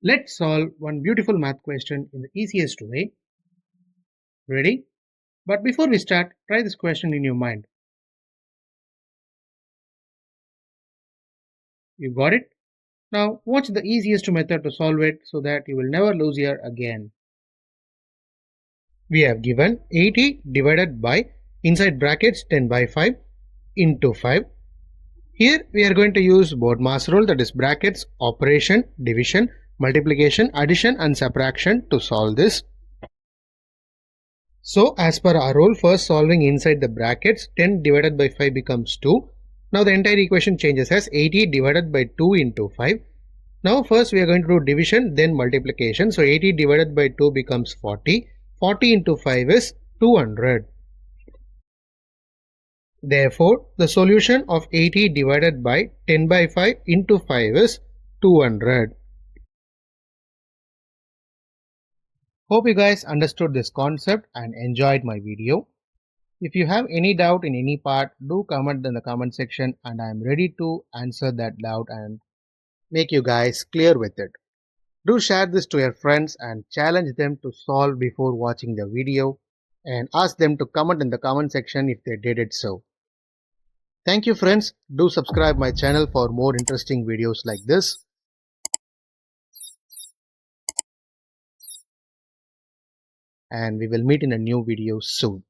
Let's solve one beautiful math question in the easiest way. Ready? But before we start, try this question in your mind. You got it? Now watch the easiest method to solve it so that you will never lose your again. We have given 80 divided by inside brackets 10 by 5 into 5. Here we are going to use BODMAS rule, that is brackets, operation, division, multiplication, addition and subtraction to solve this. So as per our rule, first solving inside the brackets, 10 divided by 5 becomes 2. Now the entire equation changes as 80 divided by 2 into 5. Now first we are going to do division, then multiplication. So 80 divided by 2 becomes 40. 40 into 5 is 200. Therefore, the solution of 80 divided by 10 by 5 into 5 is 200. Hope you guys understood this concept and enjoyed my video. If you have any doubt in any part, do comment in the comment section and I am ready to answer that doubt and make you guys clear with it. Do share this to your friends and challenge them to solve before watching the video and ask them to comment in the comment section if they did it so. Thank you friends. Do subscribe my channel for more interesting videos like this. And we will meet in a new video soon.